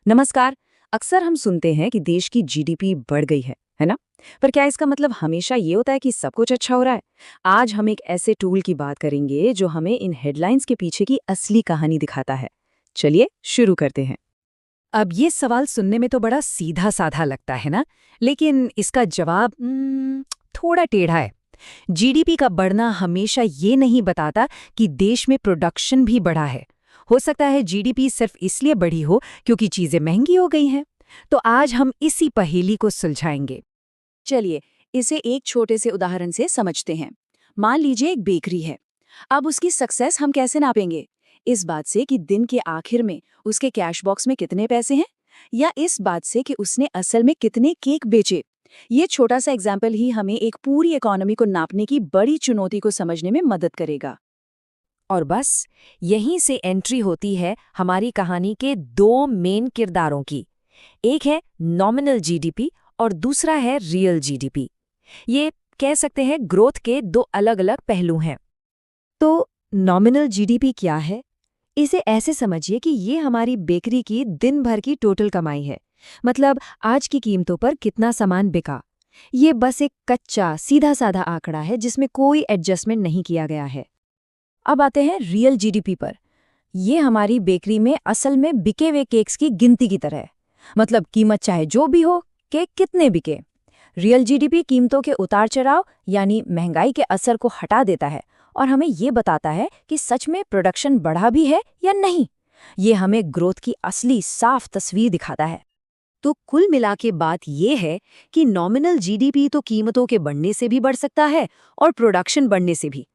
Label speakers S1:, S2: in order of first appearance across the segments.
S1: नमस्कार। अक्सर हम सुनते हैं कि देश की जीडीपी बढ़ गई है ना? पर क्या इसका मतलब हमेशा ये होता है कि सब कुछ अच्छा हो रहा है? आज हम एक ऐसे टूल की बात करेंगे जो हमें इन हेडलाइंस के पीछे की असली कहानी दिखाता है। चलिए शुरू करते हैं।
S2: अब ये सवाल सुनने में तो बड़ा सीधा साधा लगता है ना, लेकिन इसका जवाब थोड़ा टेढ़ा है। जीडीपी का बढ़ना हमेशा ये नहीं बताता कि देश में प्रोडक्शन भी बढ़ा है। हो सकता है जीडीपी सिर्फ इसलिए बढ़ी हो क्योंकि चीजें महंगी हो गई हैं। तो आज हम इसी पहेली को सुलझाएंगे।
S1: चलिए इसे एक छोटे से उदाहरण से समझते हैं। मान लीजिए एक बेकरी है। अब उसकी सक्सेस हम कैसे नापेंगे? इस बात से कि दिन के आखिर में उसके कैश बॉक्स में कितने पैसे हैं, या इस बात से कि उसने असल में कितने केक बेचे? ये छोटा सा एग्जाम्पल ही हमें एक पूरी इकोनॉमी को नापने की बड़ी चुनौती को समझने में मदद करेगा।
S2: और बस यहीं से एंट्री होती है हमारी कहानी के दो मेन किरदारों की। एक है नॉमिनल जीडीपी और दूसरा है रियल जीडीपी। ये कह सकते हैं ग्रोथ के दो अलग अलग पहलू हैं। तो नॉमिनल जीडीपी क्या है? इसे ऐसे समझिए कि ये हमारी बेकरी की दिन भर की टोटल कमाई है। मतलब आज की कीमतों पर कितना सामान बिका। ये बस एक कच्चा सीधा साधा आंकड़ा है जिसमें कोई एडजस्टमेंट नहीं किया गया है।
S1: अब आते हैं रियल जीडीपी पर। ये हमारी बेकरी में असल में बिके हुए केक्स की गिनती की तरह है। मतलब कीमत चाहे जो भी हो, केक कितने बिके। रियल जीडीपी कीमतों के उतार चढ़ाव यानी महंगाई के असर को हटा देता है और हमें ये बताता है कि सच में प्रोडक्शन बढ़ा भी है या नहीं। ये हमें ग्रोथ की असली साफ तस्वीर दिखाता है।
S2: तो कुल मिला के बात यह है कि नॉमिनल जीडीपी तो कीमतों के बढ़ने से भी बढ़ सकता है और प्रोडक्शन बढ़ने से भी।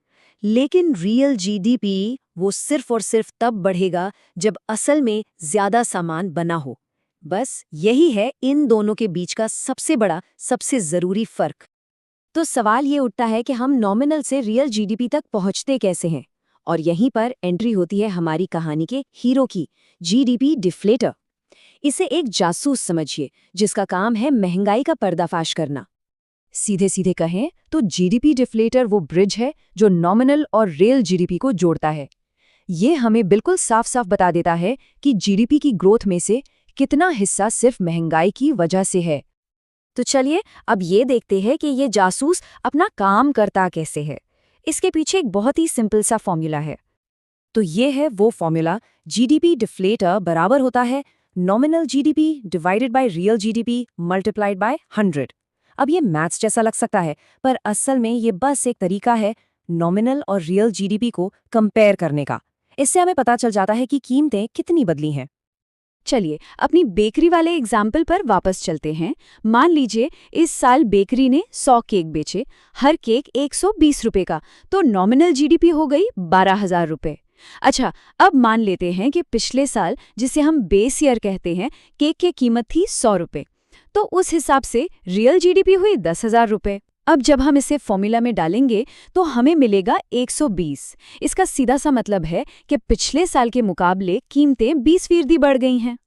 S2: लेकिन रियल जीडीपी वो सिर्फ और सिर्फ तब बढ़ेगा जब असल में ज्यादा सामान बना हो। बस यही है इन दोनों के बीच का सबसे बड़ा, सबसे जरूरी फर्क। तो सवाल ये उठता है कि हम नॉमिनल से रियल जीडीपी तक पहुंचते कैसे हैं? और यहीं पर एंट्री होती है हमारी कहानी के हीरो की, जीडीपी डिफ्लेटर। इसे एक जासूस समझिए जिसका काम है महंगाई का पर्दाफाश करना। सीधे सीधे कहें तो जीडीपी डिफ्लेटर वो ब्रिज है जो नॉमिनल और रियल जीडीपी को जोड़ता है। ये हमें बिल्कुल साफ साफ बता देता है कि जीडीपी की ग्रोथ में से कितना हिस्सा सिर्फ महंगाई की वजह से है। तो चलिए अब ये देखते हैं कि ये जासूस अपना काम करता कैसे है। इसके पीछे एक बहुत ही सिंपल सा फॉर्मूला है। तो ये है वो फॉर्मूला, जीडीपी डिफ्लेटर बराबर होता है nominal GDP divided by real GDP multiplied by 100। अब ये मैथ्स जैसा लग सकता है, पर असल में ये बस एक तरीका है नॉमिनल और रियल जीडीपी को कंपेयर करने का। इससे हमें पता चल जाता है कि कीमतें कितनी बदली हैं।
S1: चलिए अपनी बेकरी वाले एग्जाम्पल पर वापस चलते हैं। मान लीजिए इस साल बेकरी ने 100 केक बेचे, हर केक 120 रुपए का, तो नॉमिनल जीडीपी हो गई 12,000 रुपए। अच्छा, अब मान लेते हैं कि पिछले साल, जिसे हम बेस ईयर कहते हैं, केक की कीमत थी 100 रुपए, तो उस हिसाब से रियल जीडीपी हुई 10,000 रुपए। अब जब हम इसे फॉर्मूला में डालेंगे तो हमें मिलेगा 120। इसका सीधा सा मतलब है कि पिछले साल के मुकाबले कीमतें 20% बढ़ गई हैं।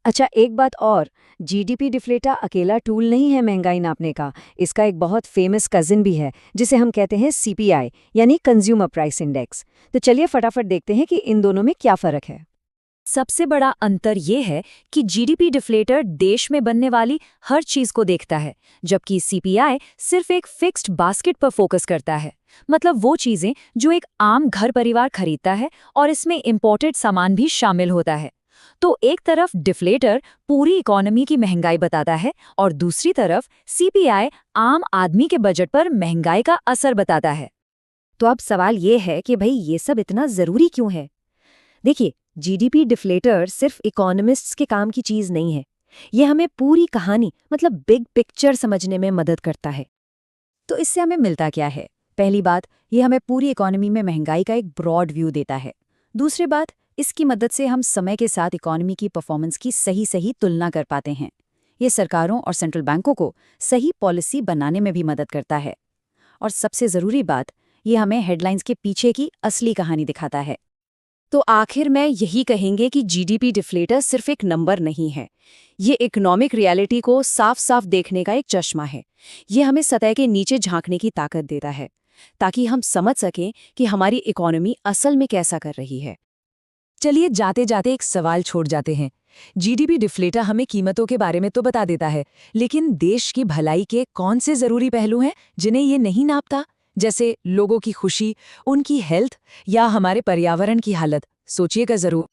S2: अच्छा, एक बात और, जीडीपी डिफ्लेटर अकेला टूल नहीं है महंगाई नापने का। इसका एक बहुत फेमस कजिन भी है जिसे हम कहते हैं सीपीआई, यानी कंज्यूमर प्राइस इंडेक्स। तो चलिए फटाफट देखते हैं कि इन दोनों में क्या फर्क है। सबसे बड़ा अंतर ये है कि जीडीपी डिफ्लेटर देश में बनने वाली हर चीज को देखता है, जबकि सीपीआई सिर्फ एक फिक्स्ड बास्केट पर फोकस करता है। मतलब वो चीजें जो एक आम घर परिवार खरीदता है, और इसमें इंपोर्टेड सामान भी शामिल होता है। तो एक तरफ डिफ्लेटर पूरी इकोनॉमी की महंगाई बताता है और दूसरी तरफ सीपीआई आम आदमी के बजट पर महंगाई का असर बताता है। तो अब सवाल ये है कि भाई ये सब इतना जरूरी क्यों है? देखिए, जीडीपी डिफ्लेटर सिर्फ इकोनॉमिस्ट्स के काम की चीज नहीं है। ये हमें पूरी कहानी, मतलब बिग पिक्चर समझने में मदद करता है। तो इससे हमें मिलता क्या है? पहली बात, ये हमें पूरी इकोनॉमी में महंगाई का एक ब्रॉड व्यू देता है। दूसरी बात, इसकी मदद से हम समय के साथ इकोनॉमी की परफॉर्मेंस की सही सही तुलना कर पाते हैं। ये सरकारों और सेंट्रल बैंकों को सही पॉलिसी बनाने में भी मदद करता है। और सबसे ज़रूरी बात, ये हमें हेडलाइंस के पीछे की असली कहानी दिखाता है। तो आखिर में यही कहेंगे कि जीडीपी डिफ्लेटर सिर्फ एक नंबर नहीं है। ये इकोनॉमिक रियलिटी को साफ साफ देखने का एक चश्मा है। ये हमें सतह के नीचे झांकने की ताकत देता है, ताकि हम समझ सकें कि हमारी इकोनॉमी असल में कैसा कर रही है।
S3: चलिए जाते जाते एक सवाल छोड़ जाते हैं। जीडीपी डिफ्लेटर हमें कीमतों के बारे में तो बता देता है, लेकिन देश की भलाई के कौन से जरूरी पहलू हैं जिन्हें ये नहीं नापता? जैसे लोगों की खुशी, उनकी हेल्थ या हमारे पर्यावरण की हालत। सोचिएगा जरूर।